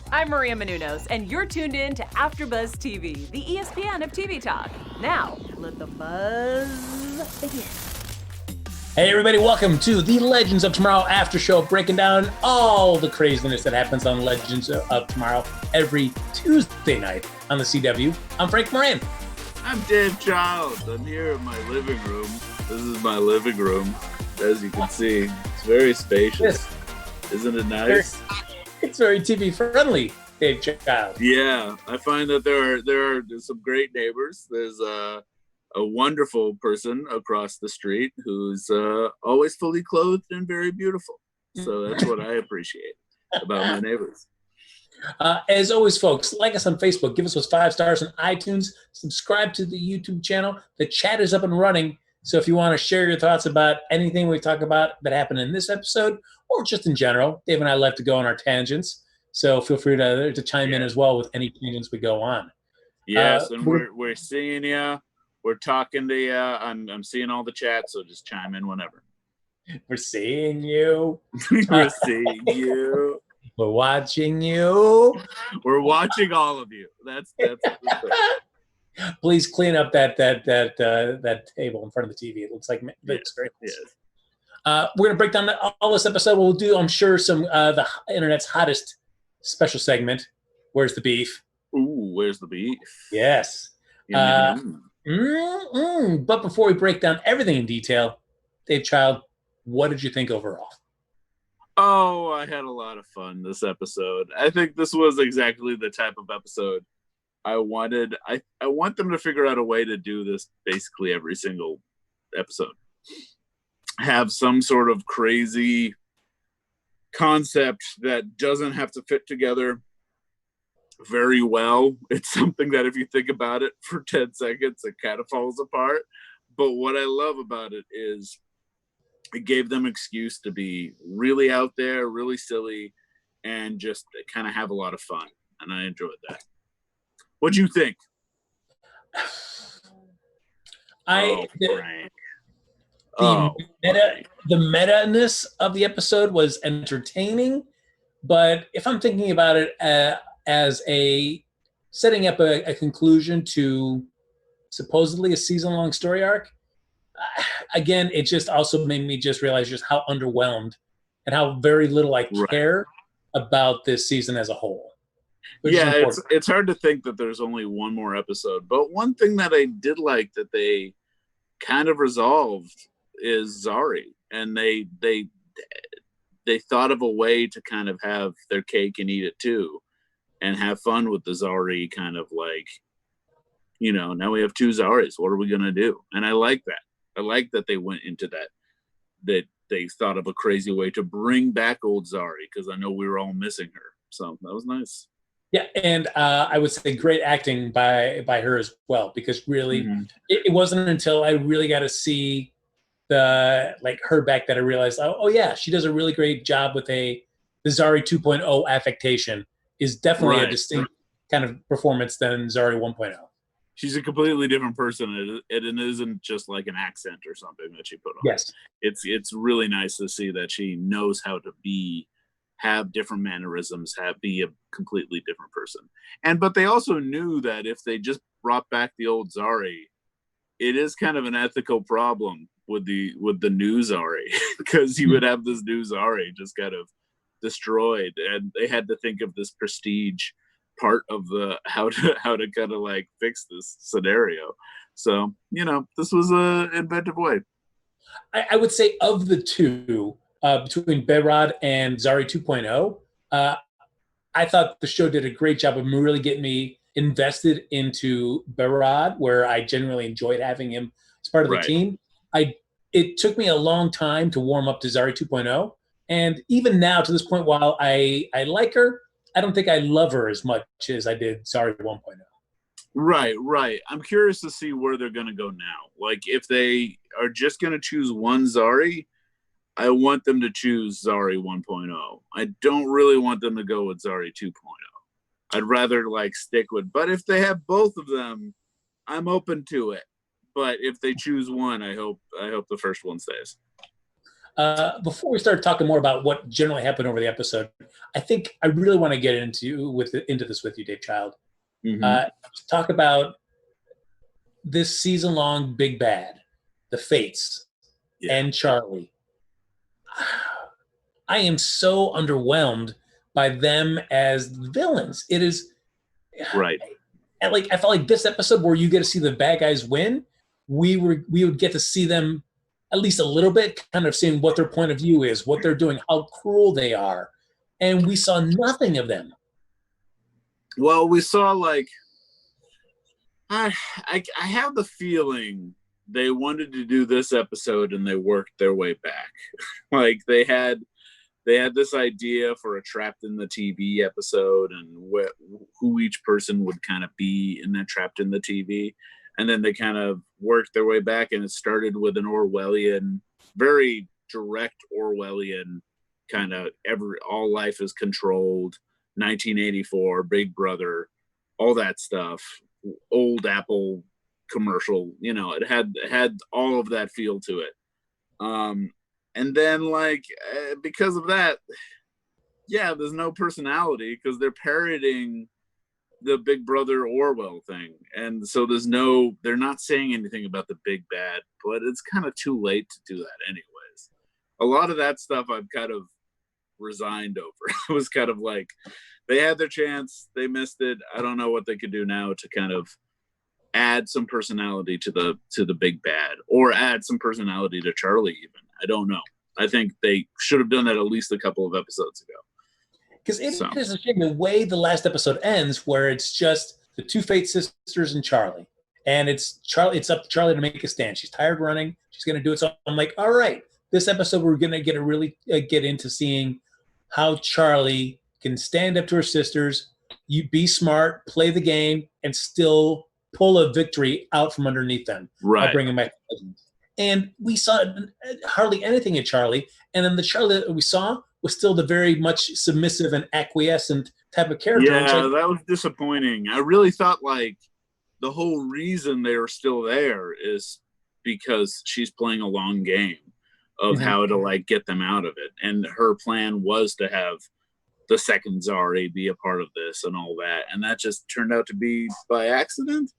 I'm Maria Menounos, and you're tuned in to AfterBuzz TV, the ESPN of TV talk. Now, let the buzz begin. Hey everybody, welcome to the Legends of Tomorrow After Show, breaking down all the craziness that happens on Legends of Tomorrow every Tuesday night on the CW. I'm Frank Moran. I'm Dave Childs. I'm here in my living room. This is my living room, as you can see. It's very spacious. Yes. Isn't it nice? It's very TV friendly, Dave Childs. Yeah, I find that there are some great neighbors. There's a wonderful person across the street who's always fully clothed and very beautiful. So that's what I appreciate about my neighbors. As always, folks, like us on Facebook, give us those 5 stars on iTunes, subscribe to the YouTube channel. The chat is up and running. So if you want to share your thoughts about anything we talk about that happened in this episode, or just in general, Dave and I love to go on our tangents. So feel free to chime in as well with any tangents we go on. Yes, and we're seeing you. We're talking to you. I'm seeing all the chat, so just chime in whenever. We're seeing you. We're seeing you. We're watching you. We're watching all of you. That's the thing. Please clean up that table in front of the TV. It looks like it's very nice. Yes. We're gonna break down all this episode. We'll do, I'm sure, some the internet's hottest special segment. Where's the beef? Ooh, where's the beef? Yes. Yum. But before we break down everything in detail, Dave Child, what did you think overall? Oh, I had a lot of fun this episode. I think this was exactly the type of episode I wanted. I want them to figure out a way to do this basically every single episode. Have some sort of crazy concept that doesn't have to fit together very well. It's something that if you think about it for 10 seconds, it kind of falls apart. But what I love about it is it gave them excuse to be really out there, really silly, and just kind of have a lot of fun. And I enjoyed that. What'd you think? Frank. The meta-ness of the episode was entertaining, but if I'm thinking about it as setting up a conclusion to supposedly a season-long story arc, again, it just also made me just realize just how underwhelmed and how very little I care about this season as a whole. Yeah, it's hard to think that there's only one more episode, but one thing that I did like that they kind of resolved is Zari, and they thought of a way to kind of have their cake and eat it too, and have fun with the Zari kind of like, now we have 2 Zaris. What are we gonna do? And I like that. I like that they went into that they thought of a crazy way to bring back old Zari, because I know we were all missing her. So that was nice. Yeah, and I would say great acting by her as well, because really it wasn't until I really got to see her back that I realized, oh yeah, she does a really great job with the Zari 2.0 affectation is definitely a distinct kind of performance than Zari 1.0. She's a completely different person. It isn't just like an accent or something that she put on. Yes. It's really nice to see that she knows how to have different mannerisms, be a completely different person. But they also knew that if they just brought back the old Zari, it is kind of an ethical problem with the new Zari, because you would have this new Zari just kind of destroyed, and they had to think of this prestige part of the how to kind of like fix this scenario. So this was a inventive way. I would say of the two, between Behrad and Zari 2.0, I thought the show did a great job of really getting me invested into Behrad, where I genuinely enjoyed having him as part of the team. It took me a long time to warm up to Zari 2.0, and even now to this point, while I like her, I don't think I love her as much as I did Zari 1.0. Right. I'm curious to see where they're going to go now. Like, if they are just going to choose one Zari, I want them to choose Zari 1.0. I don't really want them to go with Zari 2.0. I'd rather stick with, but if they have both of them, I'm open to it. But if they choose one, I hope the first one stays. Before we start talking more about what generally happened over the episode, I think I really want to get into this with you, Dave Child. Talk about this season-long Big Bad, the Fates, and Charlie. I am so underwhelmed by them as villains. It is right. And like I felt like this episode where you get to see the bad guys win, we would get to see them at least a little bit, kind of seeing what their point of view is, what they're doing, how cruel they are, and we saw nothing of them. Well, we saw like I have the feeling they wanted to do this episode and they worked their way back. Like they had this idea for a Trapped in the TV episode and who each person would kind of be in that Trapped in the TV. And then they kind of worked their way back, and it started with an Orwellian, very direct Orwellian kind of all life is controlled, 1984, Big Brother, all that stuff, old Apple commercial, it had all of that feel to it. And then like, because of that, there's no personality because they're parodying the Big Brother Orwell thing. And so they're not saying anything about the big bad, but it's kind of too late to do that anyways. A lot of that stuff I've kind of resigned over. It was kind of like, they had their chance, they missed it. I don't know what they could do now to kind of add some personality to the big bad, or add some personality to Charlie even. I don't know. I think they should have done that at least a couple of episodes ago. Because it is a shame the way the last episode ends, where it's just the two Fate sisters and Charlie. And it's up to Charlie to make a stand. She's tired running. She's going to do it. So I'm like, all right, this episode we're going to get into seeing how Charlie can stand up to her sisters, you be smart, play the game, and still pull a victory out from underneath them. Right. Bringing back the cousins. And we saw hardly anything in Charlie. And then the Charlie that we saw was still the very much submissive and acquiescent type of character. Yeah, that was disappointing. I really thought like the whole reason they were still there is because she's playing a long game of how to like get them out of it. And her plan was to have the second Zari be a part of this and all that. And that just turned out to be by accident.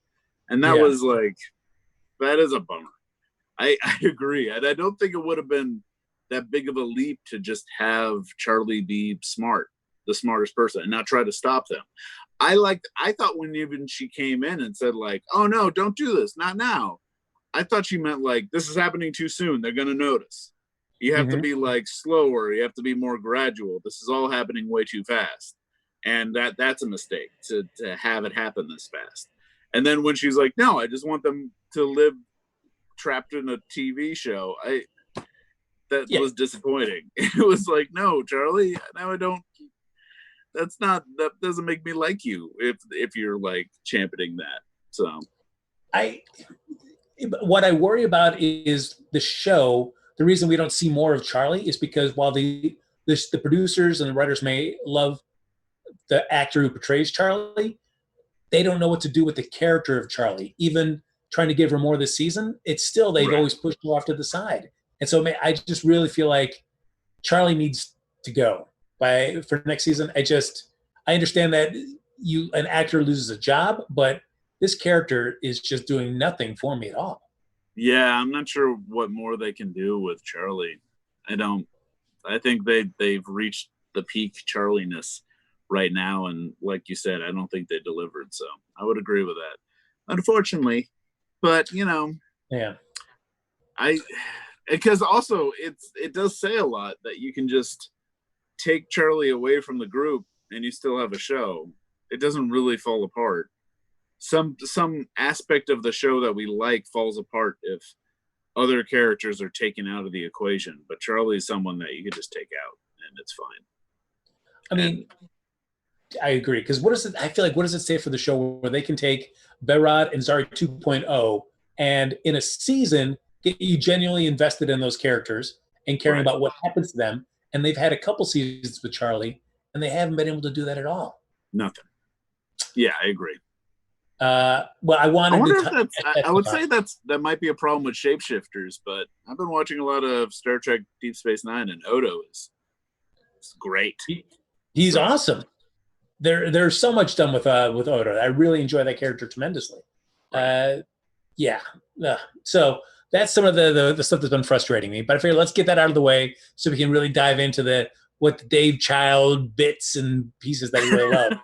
And that was like, that is a bummer. I agree. And I don't think it would have been that big of a leap to just have Charlie be smart, the smartest person, and not try to stop them. I thought when even she came in and said like, oh no, don't do this, not now. I thought she meant like, this is happening too soon. They're going to notice. You have to be like slower. You have to be more gradual. This is all happening way too fast. And that's a mistake to have it happen this fast. And then when she's like, no, I just want them to live trapped in a TV show. That was disappointing. It was like, no, Charlie, now that doesn't make me like you if you're like championing that. So what I worry about is the show. The reason we don't see more of Charlie is because while the producers and the writers may love the actor who portrays Charlie, they don't know what to do with the character of Charlie. Even trying to give her more this season, it's still, they've always pushed her off to the side. And so I just really feel like Charlie needs to go for next season. I understand that an actor loses a job, but this character is just doing nothing for me at all. Yeah, I'm not sure what more they can do with Charlie. I think they've reached the peak Charlie-ness right now. And like you said, I don't think they delivered. So I would agree with that. Unfortunately, but because also it does say a lot that you can just take Charlie away from the group and you still have a show. It doesn't really fall apart. Some aspect of the show that we like falls apart if other characters are taken out of the equation. But Charlie's someone that you could just take out and it's fine. I mean, I agree. Because I feel like what does it say for the show where they can take Behrad and Zari 2.0 and in a season get you genuinely invested in those characters and caring about what happens to them. And they've had a couple seasons with Charlie and they haven't been able to do that at all. Nothing. Yeah, I agree. Well, I wanted I wonder to if I would say that might be a problem with shapeshifters, but I've been watching a lot of Star Trek Deep Space Nine, and Odo is great. He's awesome. There's so much done with Odo. I really enjoy that character tremendously. Right. Yeah. So that's some of the stuff that's been frustrating me. But I figured let's get that out of the way so we can really dive into the Dave Child bits and pieces that we really love.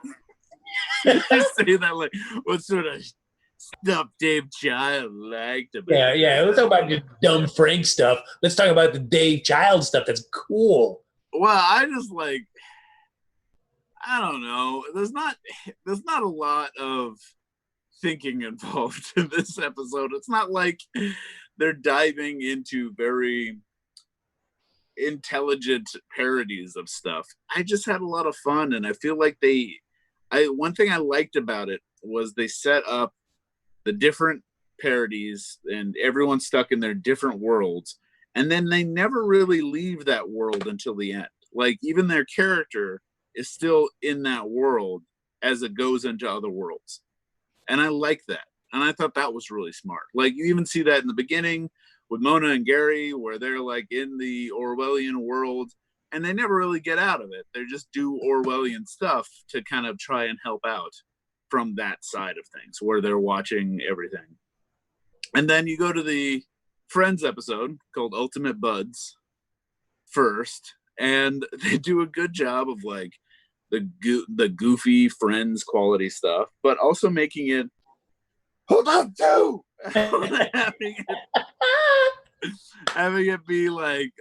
You say that like, what sort of stuff Dave Child liked about Yeah. Let's talk about just dumb Frank stuff. Let's talk about the Dave Child stuff that's cool. Well, I just like, I don't know. There's not a lot of thinking involved in this episode. It's not like they're diving into very intelligent parodies of stuff. I just had a lot of fun, and I feel like one thing I liked about it was they set up the different parodies and everyone stuck in their different worlds, and then they never really leave that world until the end. Like, even their character is still in that world as it goes into other worlds. And I like that. And I thought that was really smart. Like, you even see that in the beginning with Mona and Gary, where they're like in the Orwellian world and they never really get out of it. They just do Orwellian stuff to kind of try and help out from that side of things, where they're watching everything. And then you go to the Friends episode called Ultimate Buds first, and they do a good job of like the goofy Friends quality stuff, but also making it hold on to having it be like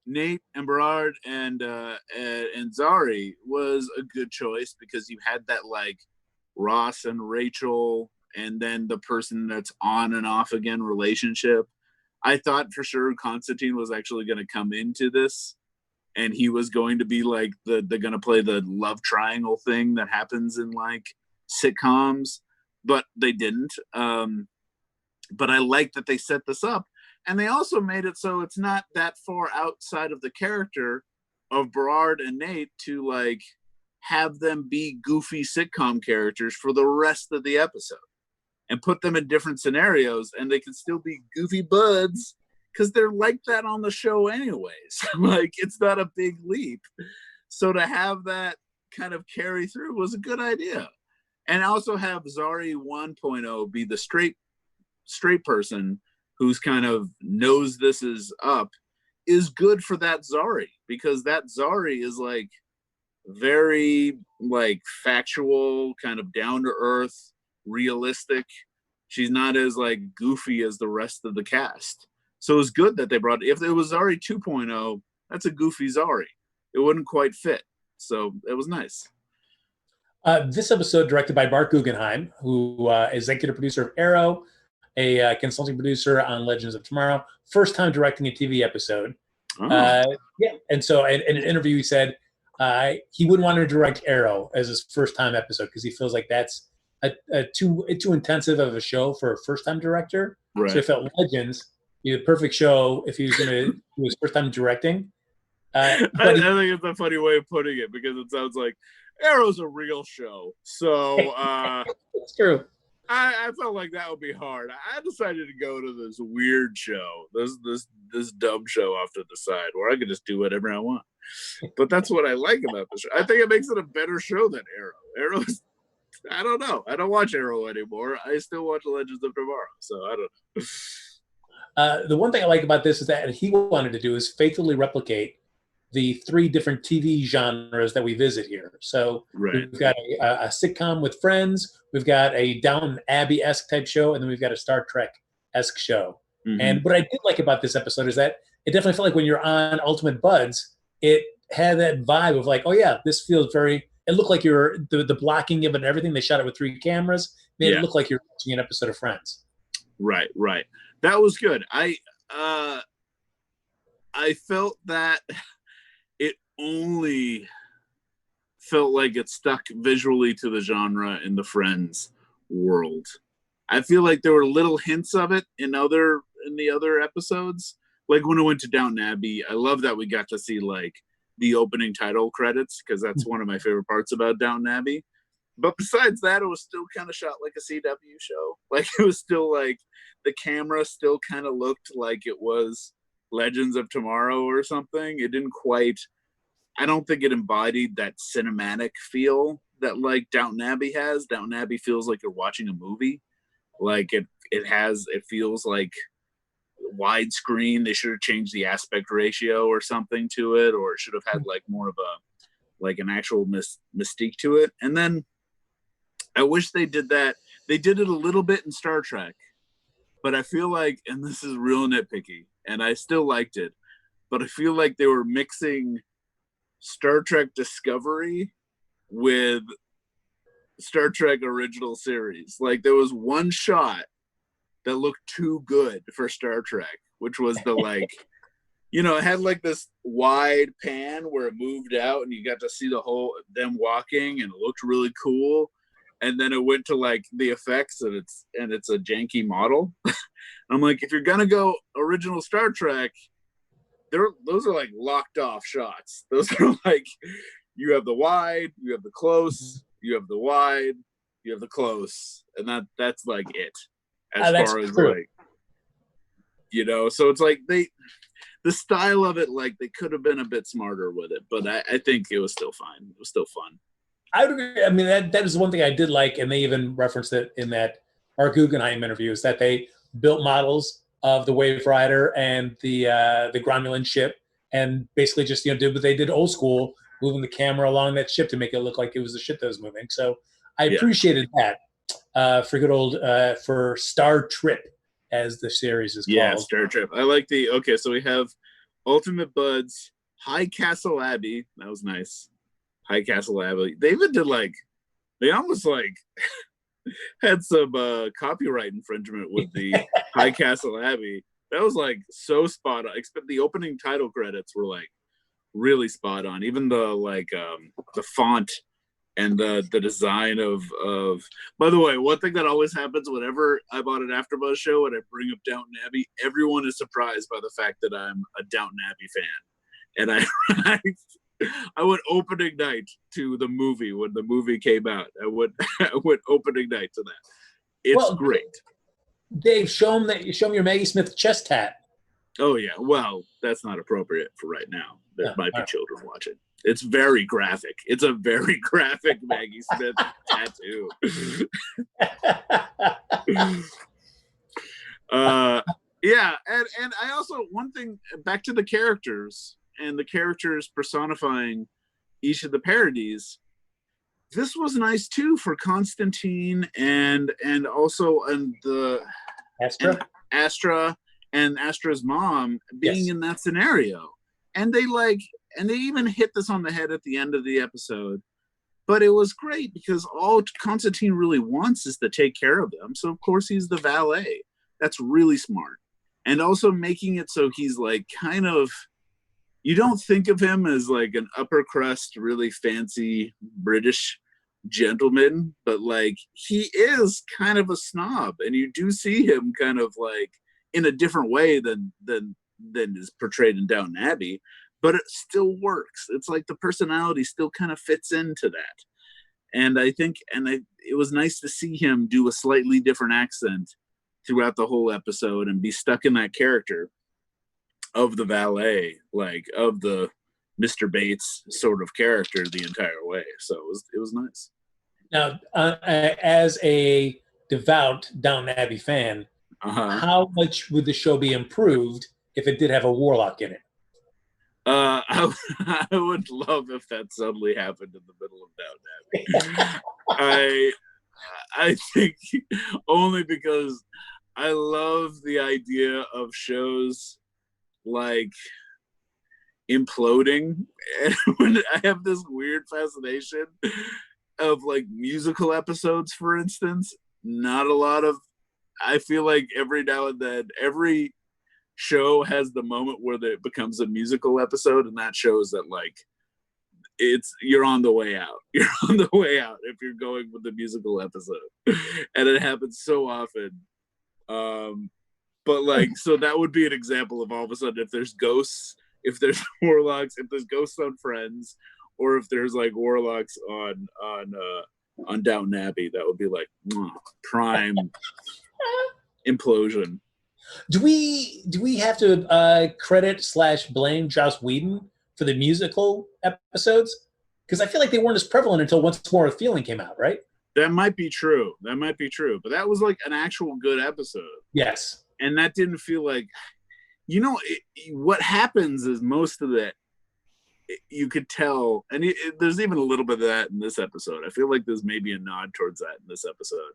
Nate and Behrad and Zari was a good choice, because you had that like Ross and Rachel and then the person that's on and off again relationship. I thought for sure Constantine was actually going to come into this and he was going to be like they're going to play the love triangle thing that happens in like sitcoms, but they didn't. But I like that they set this up, and they also made it so it's not that far outside of the character of Behrad and Nate to like have them be goofy sitcom characters for the rest of the episode and put them in different scenarios, and they can still be goofy buds because they're like that on the show anyways. Like, it's not a big leap. So to have that kind of carry through was a good idea. And also have Zari 1.0 be the straight person who's kind of knows this is up is good for that Zari, because that Zari is like very like factual, kind of down to earth, realistic. She's not as like goofy as the rest of the cast. So it was good that they brought, if it was Zari 2.0, that's a goofy Zari. It wouldn't quite fit. So it was nice. This episode directed by Mark Guggenheim, who is executive producer of Arrow, a consulting producer on Legends of Tomorrow, first time directing a TV episode. And so in an interview he said he wouldn't want to direct Arrow as his first time episode because he feels like that's too intensive of a show for a first time director. Right. So he felt Legends be the perfect show if he was going to do his first time directing. I think it's a funny way of putting it, because it sounds like Arrow's a real show. So it's true. I felt like that would be hard. I decided to go to this weird show, this dumb show off to the side, where I could just do whatever I want. But that's what I like about the show. I think it makes it a better show than Arrow. Arrow's, I don't know. I don't watch Arrow anymore. I still watch Legends of Tomorrow, so I don't know. The one thing I like about this is that he wanted to do is faithfully replicate the 3 different TV genres that we visit here. So We've got a sitcom with Friends, we've got a Downton Abbey-esque type show, and then we've got a Star Trek-esque show. Mm-hmm. And what I did like about this episode is that it definitely felt like when you're on Ultimate Buds, it had that vibe of like, oh yeah, this feels very, it looked like you're, the blocking of it and everything, they shot it with 3 cameras, made it look like you're watching an episode of Friends. Right. That was good. I felt that it only felt like it stuck visually to the genre in the Friends world. I feel like there were little hints of it in the other episodes. Like when I went to Downton Abbey, I love that we got to see like the opening title credits, because that's one of my favorite parts about Downton Abbey. But besides that, it was still kind of shot like a CW show. Like it was still like the camera still kind of looked like it was Legends of Tomorrow or something. It didn't quite, I don't think it embodied that cinematic feel that like Downton Abbey has. Downton Abbey feels like you're watching a movie. Like it feels like widescreen. They should have changed the aspect ratio or something to it, or it should have had like more of an actual mystique to it. And then I wish they did that. They did it a little bit in Star Trek, but I feel like, and this is real nitpicky, and I still liked it, but I feel like they were mixing Star Trek Discovery with Star Trek original series. Like there was one shot that looked too good for Star Trek, which was the like, it had like this wide pan where it moved out and you got to see the whole them walking and it looked really cool. And then it went to like the effects and it's a janky model. I'm like, if you're gonna go original Star Trek, those are like locked off shots. Those are like, you have the wide, you have the close, you have the wide, you have the close, and that's like it. As far as true. Like, so it's like the style of it, like they could have been a bit smarter with it, but I think it was still fine. It was still fun. I would agree. I mean, that is one thing I did like, and they even referenced it in that Mark Guggenheim interview, is that they built models of the Wave Rider and the Gromulan ship, and basically just did what they did old school, moving the camera along that ship to make it look like it was the ship that was moving. So I appreciated that for good old for Star Trip, as the series is called. Yeah, Star Trip. I like so we have Ultimate Buds, High Castle Abbey. That was nice. High Castle Abbey. They even did they almost had some copyright infringement with the High Castle Abbey. That was so spot on. Except the opening title credits were really spot on. Even the font and the design of. By the way, one thing that always happens whenever I'm on an AfterBuzz show and I bring up Downton Abbey, everyone is surprised by the fact that I'm a Downton Abbey fan, and I went opening night to the movie when the movie came out. I went opening night to that. It's great. Dave, show me your Maggie Smith chest tat. Oh yeah, well, that's not appropriate for right now. There might be children watching. It's very graphic. It's a very graphic Maggie Smith tattoo. Yeah, and I also, one thing, back to the characters and the characters personifying each of the parodies. This was nice too for Constantine and also the Astra and Astra's mom being in that scenario. And they even hit this on the head at the end of the episode. But it was great because all Constantine really wants is to take care of them. So of course he's the valet. That's really smart. And also making it so he's kind of, you don't think of him as an upper crust, really fancy British gentleman, but he is kind of a snob, and you do see him kind of in a different way than is portrayed in Downton Abbey, but it still works. It's the personality still kind of fits into that. And I think, it was nice to see him do a slightly different accent throughout the whole episode and be stuck in that character of the valet, of the Mr. Bates sort of character the entire way. So it was nice. Now, as a devout Downton Abbey fan, how much would the show be improved if it did have a warlock in it? I would love if that suddenly happened in the middle of Downton Abbey. I think only because I love the idea of shows imploding, and when I have this weird fascination of musical episodes, for instance. Not a lot of, I feel every now and then every show has the moment where it becomes a musical episode, and that shows that you're on the way out. You're on the way out if you're going with the musical episode, and it happens so often. But so that would be an example of all of a sudden, if there's ghosts, if there's warlocks, if there's ghosts on Friends, or if there's warlocks on on Downton Abbey. That would be like prime implosion. Do we have to credit / blame Joss Whedon for the musical episodes? Because I feel like they weren't as prevalent until Once More with Feeling came out, right? That might be true. But that was like an actual good episode. Yes. And that didn't feel like, what happens is most of that, you could tell, and there's even a little bit of that in this episode. I feel like there's maybe a nod towards that in this episode,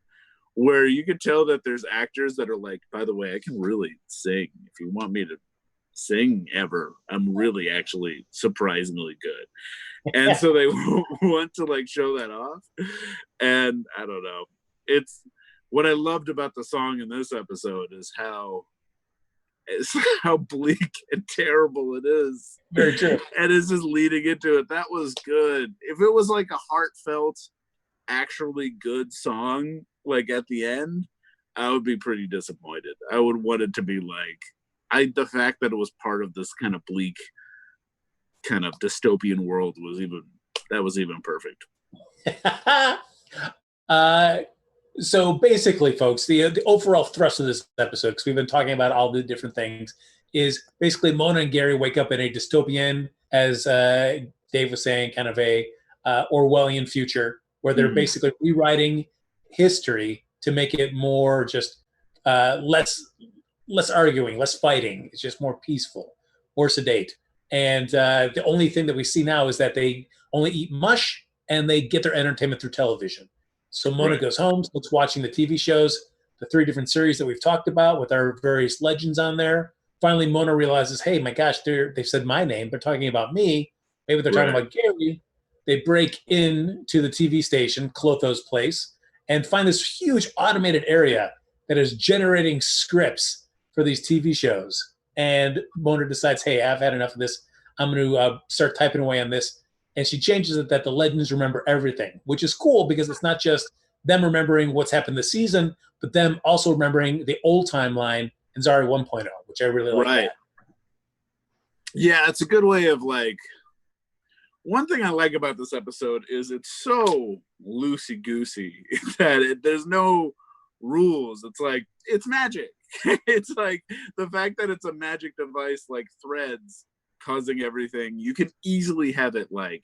where you could tell that there's actors that are like, by the way, I can really sing. If you want me to sing ever, I'm really actually surprisingly good. And so they want to like show that off. And I don't know. It's what I loved about the song in this episode is how bleak and terrible it is. Very true. And it's just leading into it. That was good. If it was like a heartfelt, actually good song, like at the end, I would be pretty disappointed. I would want it to be like, the fact that it was part of this kind of bleak, kind of dystopian world was even perfect. So basically, folks, the overall thrust of this episode, because we've been talking about all the different things, is basically Mona and Gary wake up in a dystopian, as Dave was saying, kind of a Orwellian future, where they're basically rewriting history to make it more just less arguing, less fighting. It's just more peaceful, more sedate. And the only thing that we see now is that they only eat mush and they get their entertainment through television. So Mona goes home, starts watching the TV shows, the 3 different series that we've talked about with our various legends on there. Finally, Mona realizes, hey, my gosh, they've said my name. They're talking about me. Maybe they're talking about Gary. They break into the TV station, Clotho's place, and find this huge automated area that is generating scripts for these TV shows. And Mona decides, hey, I've had enough of this. I'm going to start typing away on this. And she changes it that the legends remember everything, which is cool because it's not just them remembering what's happened this season, but them also remembering the old timeline in Zari 1.0, which I really like. That. Yeah, it's a good way of like, one thing I like about this episode is it's so loosey-goosey that there's no rules. It's like, it's magic. It's like the fact that it's a magic device like threads causing everything. You can easily have it like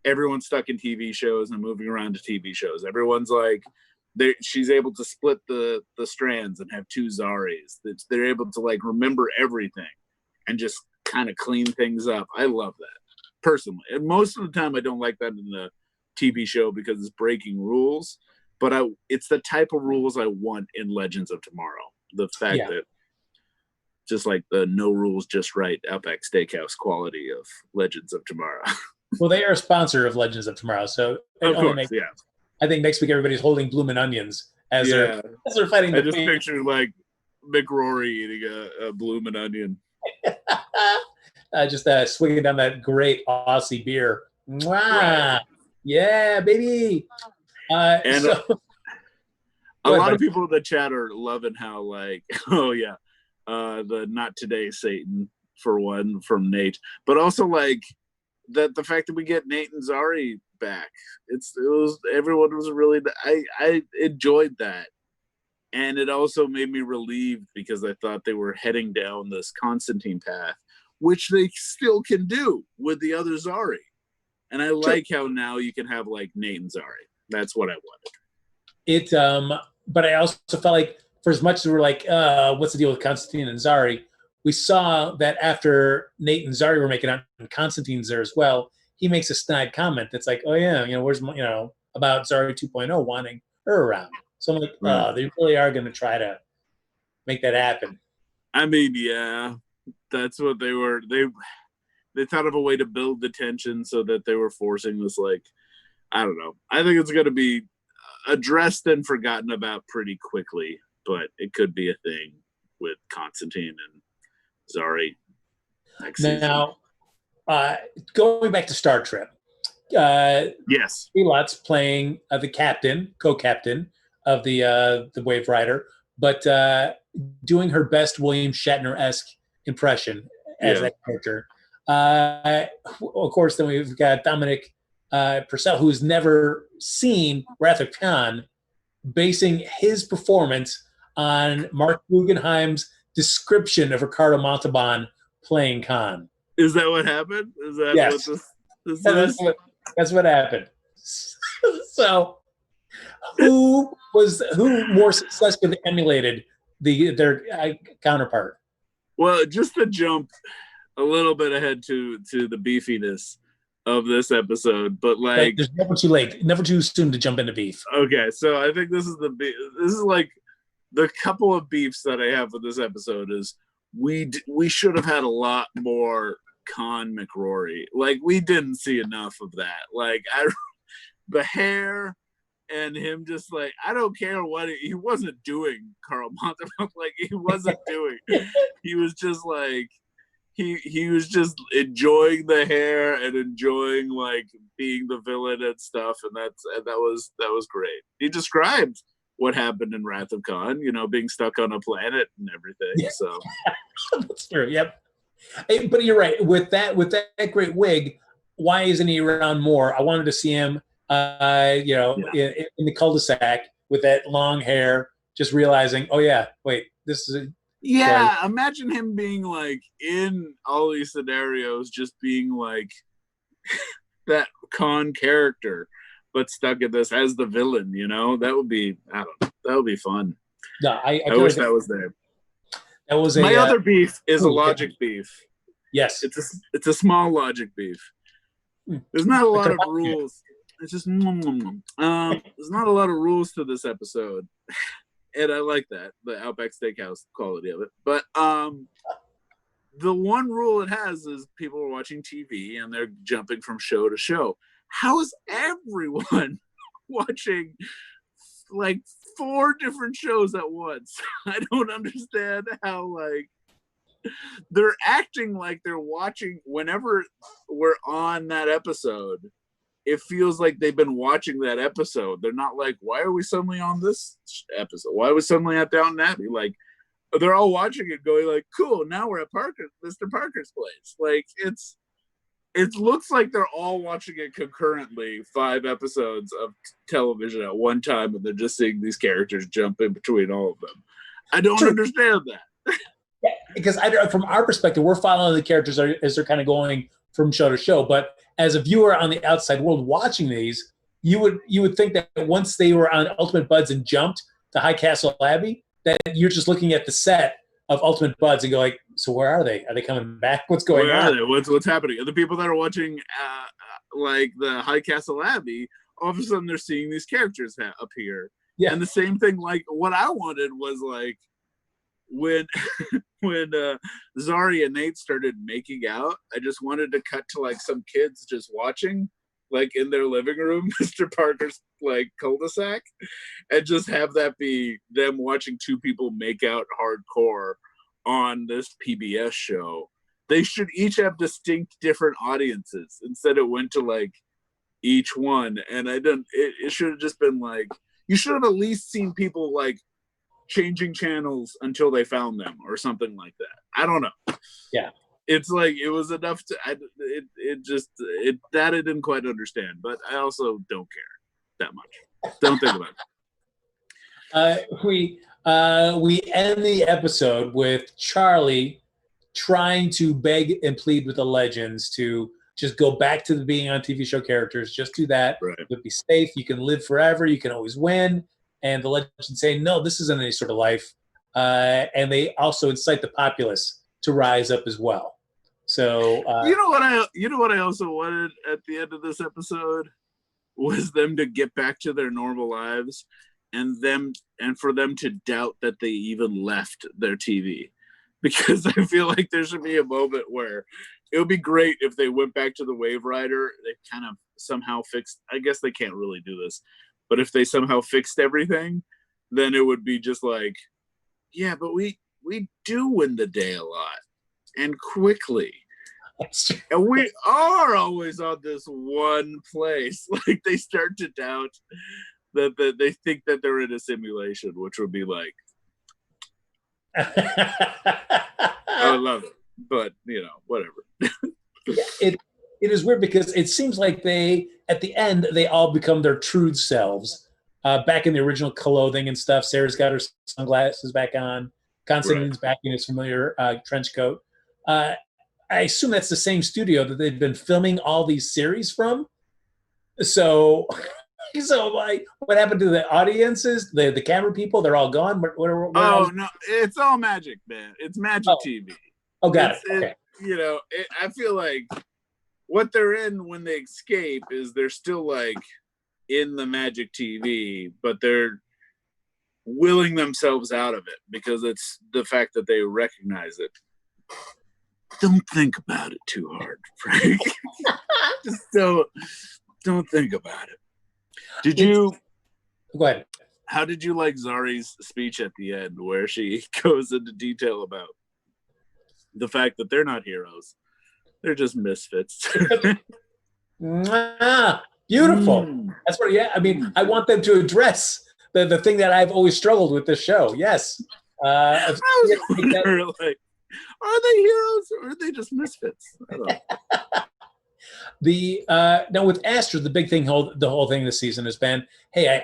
everyone's stuck in TV shows and moving around to TV shows. Everyone's like, she's able to split the strands and have 2 Zaris. They're able to like remember everything and just kind of clean things up. I love that personally. And most of the time I don't like that in the TV show because it's breaking rules, but it's the type of rules I want in Legends of Tomorrow. The fact that just like the no rules, just right Outback Steakhouse quality of Legends of Tomorrow. Well, they are a sponsor of Legends of Tomorrow, so of course, I think next week everybody's holding bloomin' onions as they're fighting. I just pictured like McRory eating a bloomin' onion. Just swinging down that great Aussie beer. Mwah! Right. Yeah, baby. And a lot of people in the chat are loving how like, the not today Satan for one from Nate, but also like that the fact that we get Nate and Zari back. Everyone was really, I enjoyed that. And it also made me relieved because I thought they were heading down this Constantine path, which they still can do with the other Zari. And I like how now you can have like Nate and Zari. That's what I wanted. But I also felt like for as much as we're like, what's the deal with Constantine and Zari? We saw that after Nate and Zari were making out, and Constantine's there as well, he makes a snide comment that's like, oh yeah, where's about Zari 2.0 wanting her around. So I'm like, they really are going to try to make that happen. I mean, yeah, that's what they were. They thought of a way to build the tension so that they were forcing this, like, I don't know. I think it's going to be addressed and forgotten about pretty quickly, but it could be a thing with Constantine and Zari next season. Now, going back to Star Trek, yes, Elot's playing the captain, co-captain of the Wave Rider, but doing her best William Shatner-esque impression as that character. Of course, then we've got Dominic Purcell, who has never seen Wrath of Khan, basing his performance on Mark Guggenheim's description of Ricardo Montalban playing Khan. Is that what happened? Is that Yes. what this is? That's what happened. So, who more successfully emulated their counterpart? Well, just to jump a little bit ahead to the beefiness of this episode, but like, there's never too late, never too soon to jump into beef. Okay, so I think this is like the couple of beefs that I have with this episode is we should have had a lot more Con McRory. Like, we didn't see enough of that. Like, the hair and him just like, I don't care what he wasn't doing, Carl Montalban. Like, he wasn't doing. He was just like, he was just enjoying the hair and enjoying like being the villain and stuff, and that was great. He described what happened in Wrath of Khan, being stuck on a planet and everything. Yeah. So that's true. Yep. But you're right. With that great wig, why isn't he around more? I wanted to see him, in the cul-de-sac with that long hair, just realizing, oh yeah, wait, this is. Yeah, imagine him being like in all these scenarios, just being like that Khan character, but stuck in this as the villain. That would be, I don't know, that would be fun. No, I wish that was there. That was my other beef is a logic beef. Yes, it's a small logic beef. There's not a lot of rules. It's just there's not a lot of rules to this episode. And I like that, the Outback Steakhouse quality of it. But the one rule it has is people are watching TV and they're jumping from show to show. How is everyone watching like 4 different shows at once? I don't understand how, like, they're acting like they're watching whenever we're on that episode. It feels like they've been watching that episode. They're not like, why are we suddenly on this episode? Why are we suddenly at Downton Abbey? Like, they're all watching it going like, cool, now we're at Mr. Parker's place. Like, it looks like they're all watching it concurrently, 5 episodes of television at one time, and they're just seeing these characters jump in between all of them. I don't understand that. Yeah, because from our perspective, we're following the characters as they're kind of going from show to show, but as a viewer on the outside world watching these, you would think that once they were on Ultimate Buds and jumped to Highcastle Abbey, that you're just looking at the set of Ultimate Buds and go like, so where are they? Are they coming back? What's going on? Where are they? What's happening? The people that are watching like the Highcastle Abbey, all of a sudden they're seeing these characters appear. Yeah. And the same thing, like, what I wanted was like when Zari and Nate started making out, I just wanted to cut to like some kids just watching, like in their living room, Mr. Parker's like cul-de-sac, and just have that be them watching 2 people make out hardcore on this PBS show. They should each have distinct different audiences. Instead it went to like each one, and it should have just been like, you should have at least seen people like changing channels until they found them or something like that. I don't know. Yeah. It's like, it was enough to, that I didn't quite understand, but I also don't care that much. Don't think about it. We end the episode with Charlie trying to beg and plead with the legends to just go back to being on TV show characters. Just do that. Right. You'll be safe. You can live forever. You can always win. And the legends say, no, this isn't any sort of life. And they also incite the populace to rise up as well. So you know what I also wanted at the end of this episode was them to get back to their normal lives, and for them to doubt that they even left their TV, because I feel like there should be a moment where it would be great if they went back to the Wave Rider. They kind of somehow fixed. I guess they can't really do this, but if they somehow fixed everything, then it would be just like, yeah, but we do win the day a lot and quickly. And we are always on this one place. Like, they start to doubt that they think that they're in a simulation, which would be like, I would love it, but whatever. It it is weird because it seems like at the end, they all become their true selves. Back in the original clothing and stuff. Sarah's got her sunglasses back on. Constantine's back in his familiar trench coat. I assume that's the same studio that they've been filming all these series from. So, like, what happened to the audiences? The camera people? They're all gone. No, it's all magic, man. It's magic TV. Oh, got it. Okay. I feel like what they're in when they escape is they're still like in the magic TV, but they're willing themselves out of it because it's the fact that they recognize it. Don't think about it too hard, Frank. Just don't think about it. Go ahead. How did you like Zari's speech at the end where she goes into detail about the fact that they're not heroes? They're just misfits. Beautiful. That's what, I mean, I want them to address the thing that I've always struggled with this show. Yes. I was wondering, like, are they heroes or are they just misfits? I don't know. Now with Astra, the big thing, the whole thing this season has been, hey,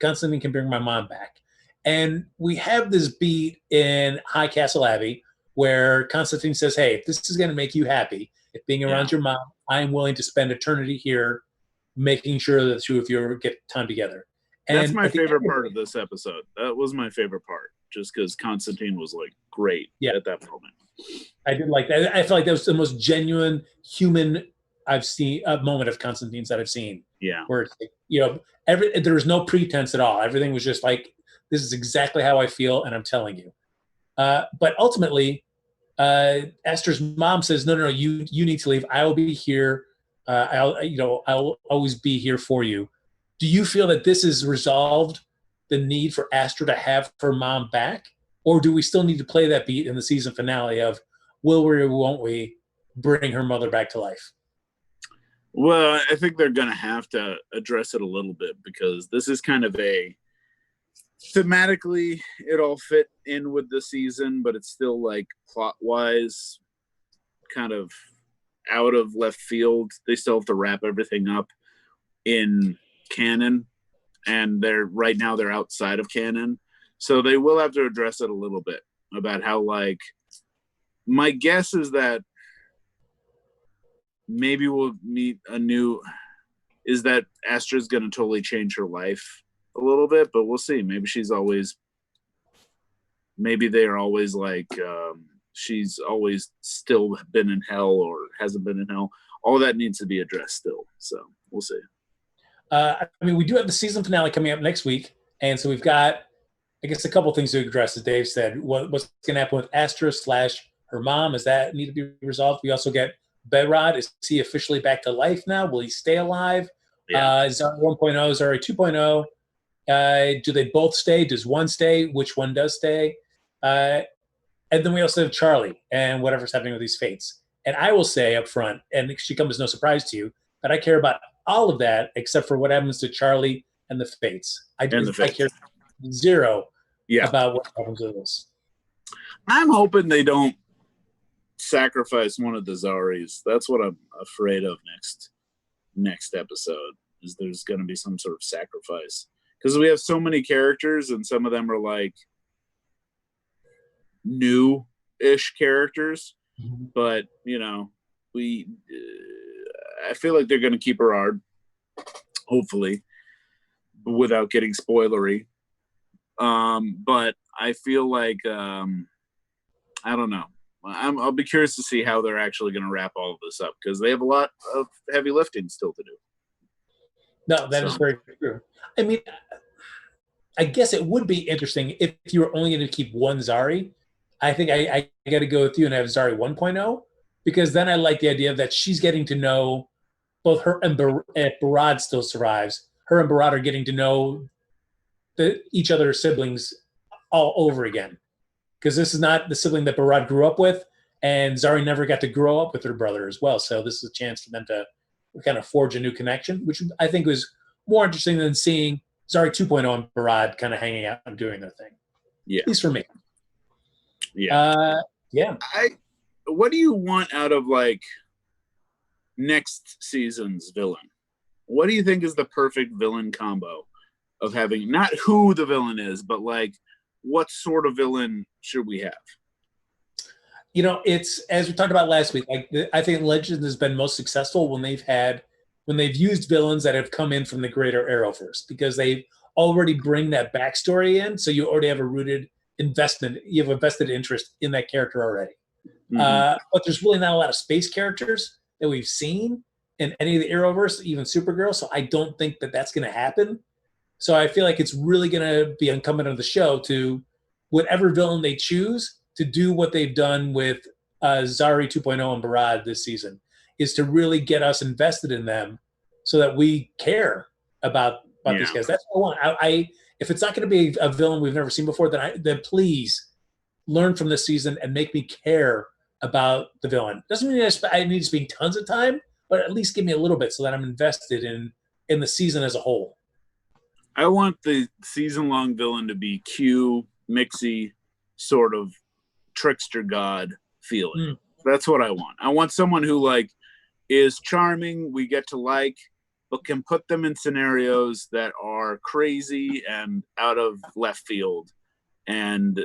Constantine can bring my mom back. And we have this beat in Hightown Abbey where Constantine says, hey, if this is going to make you happy, if being around your mom, I'm willing to spend eternity here making sure that the two of you get time together. And that's my favorite part of this episode. That was my favorite part, just because Constantine was like great at that moment. I did like that. I feel like that was the most genuine human I've seen a moment of Constantine's that I've seen. Yeah. Where it's there was no pretense at all. Everything was just like, this is exactly how I feel, and I'm telling you. But ultimately, Astra's mom says, no, you need to leave. I will be here. I'll always be here for you. Do you feel that this has resolved the need for Astra to have her mom back? Or do we still need to play that beat in the season finale of will we or won't we bring her mother back to life? Well, I think they're going to have to address it a little bit because this is kind of thematically it all fit in with the season, but it's still like plot-wise kind of out of left field. They still have to wrap everything up in canon, and right now they're outside of canon. So they will have to address it a little bit about how, like, my guess is that maybe we'll meet is that Astra's going to totally change her life a little bit, but we'll see. Maybe they're always like, she's always still been in hell or hasn't been in hell. All that needs to be addressed still. So we'll see. I mean, we do have the season finale coming up next week. And so we've got, I guess, a couple things to address, as Dave said. What's going to happen with Astra / her mom? Does that need to be resolved? We also get Behrad. Is he officially back to life now? Will he stay alive? Yeah. Zari 1.0, Zari 2.0. Do they both stay? Does one stay? Which one does stay? And then we also have Charlie and whatever's happening with these fates. And I will say up front, and it should come as no surprise to you, that I care about all of that except for what happens to Charlie and the fates. I care zero about what happens with this. I'm hoping they don't sacrifice one of the Zaris. That's what I'm afraid of next episode, is there's going to be some sort of sacrifice. Because we have so many characters, and some of them are like new-ish characters. Mm-hmm. But, I feel like they're going to keep Behrad, hopefully, without getting spoilery. But I feel like, I don't know. I'll be curious to see how they're actually going to wrap all of this up, because they have a lot of heavy lifting still to do. No, that is very true. I mean, I guess it would be interesting if you were only going to keep one Zari. I think I got to go with you and have Zari 1.0, because then I like the idea that she's getting to know both her and Behrad still survives. Her and Behrad are getting to know each other's siblings all over again. Because this is not the sibling that Behrad grew up with, and Zari never got to grow up with her brother as well. So this is a chance for them to kind of forge a new connection, which I think was more interesting than seeing Zari 2.0 and Behrad kind of hanging out and doing their thing. Yeah. At least for me. Yeah. Yeah. What do you want out of, like, next season's villain, what do you think is the perfect villain combo of having, not who the villain is, but like what sort of villain should we have? You know, it's, as we talked about last week, like I think Legends has been most successful when they've used villains that have come in from the greater Arrowverse, because they already bring that backstory in, so you already have a rooted investment. You have a vested interest in that character already. Mm-hmm. But there's really not a lot of space characters that we've seen in any of the Arrowverse, even Supergirl. So I don't think that that's going to happen. So I feel like it's really going to be incumbent on the show to, whatever villain they choose, to do what they've done with Zari 2.0 and Behrad this season, is to really get us invested in them so that we care about these guys. That's what I want. If it's not going to be a villain we've never seen before, then please learn from this season and make me care about the villain. Doesn't mean I need to spend tons of time, but at least give me a little bit so that I'm invested in the season as a whole. I want the season-long villain to be Q, Mixie, sort of trickster god feeling. That's what I want. I want someone who like is charming, we get to like, but can put them in scenarios that are crazy and out of left field, and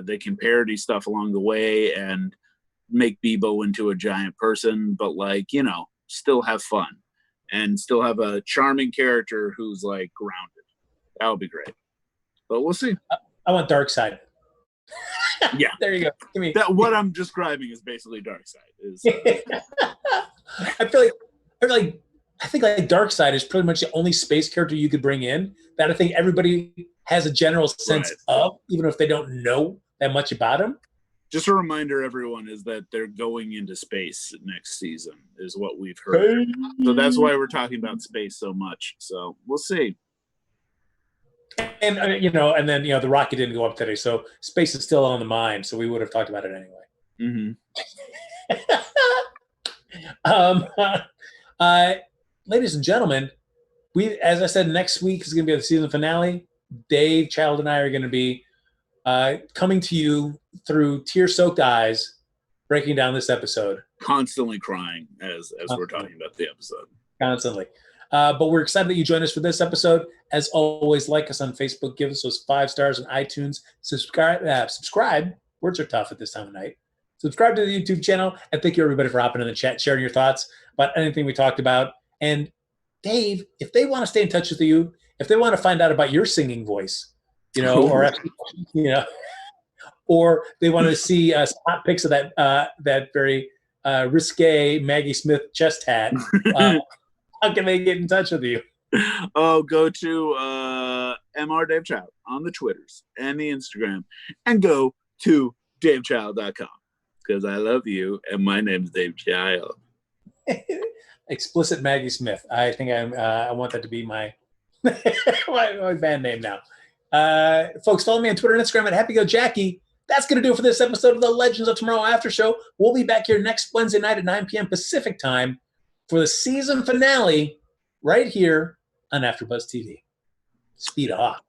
they can parody stuff along the way and make Bebo into a giant person, but like, you know, still have fun and still have a charming character who's like grounded. That would be great, but we'll see. I want Darkseid. Yeah, there you go. Give me that. What I'm describing is basically Darkseid. I think Darkseid is pretty much the only space character you could bring in that I think everybody has a general sense of, even if they don't know that much about him. Just a reminder, everyone, is that they're going into space next season, is what we've heard. So that's why we're talking about space so much. So we'll see. And then the rocket didn't go up today, so space is still on the mind. So we would have talked about it anyway. Mm-hmm. Ladies and gentlemen, as I said, next week is going to be the season finale. Dave, Child, and I are going to be coming to you through tear-soaked eyes, breaking down this episode. Constantly crying as we're talking about the episode. Constantly. But we're excited that you joined us for this episode. As always, like us on Facebook, give us those 5 stars on iTunes, subscribe. Words are tough at this time of night. Subscribe to the YouTube channel, and thank you everybody for hopping in the chat, sharing your thoughts about anything we talked about. And Dave, if they want to stay in touch with you, if they want to find out about your singing voice, or they want to see hot pics of that very risque Maggie Smith chest hat, how can they get in touch with you? Oh, go to MR Dave Child on the Twitters and the Instagram, and go to davechild.com, because I love you and my name's Dave Child. Explicit Maggie Smith. I think I want that to be my my band name now. Folks, follow me on Twitter and Instagram at HappyGoJackie. That's going to do it for this episode of the Legends of Tomorrow After Show. We'll be back here next Wednesday night at 9 p.m. Pacific time for the season finale right here on AfterBuzz TV. Speed off.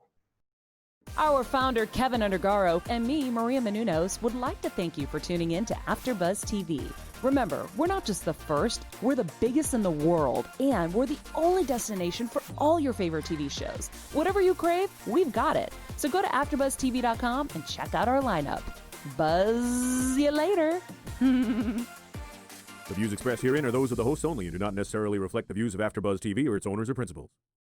Our founder, Kevin Undergaro, and me, Maria Menounos, would like to thank you for tuning in to AfterBuzz TV. Remember, we're not just the first, we're the biggest in the world, and we're the only destination for all your favorite TV shows. Whatever you crave, we've got it. So go to AfterBuzzTV.com and check out our lineup. Buzz you later. The views expressed herein are those of the hosts only and do not necessarily reflect the views of AfterBuzz TV or its owners or principals.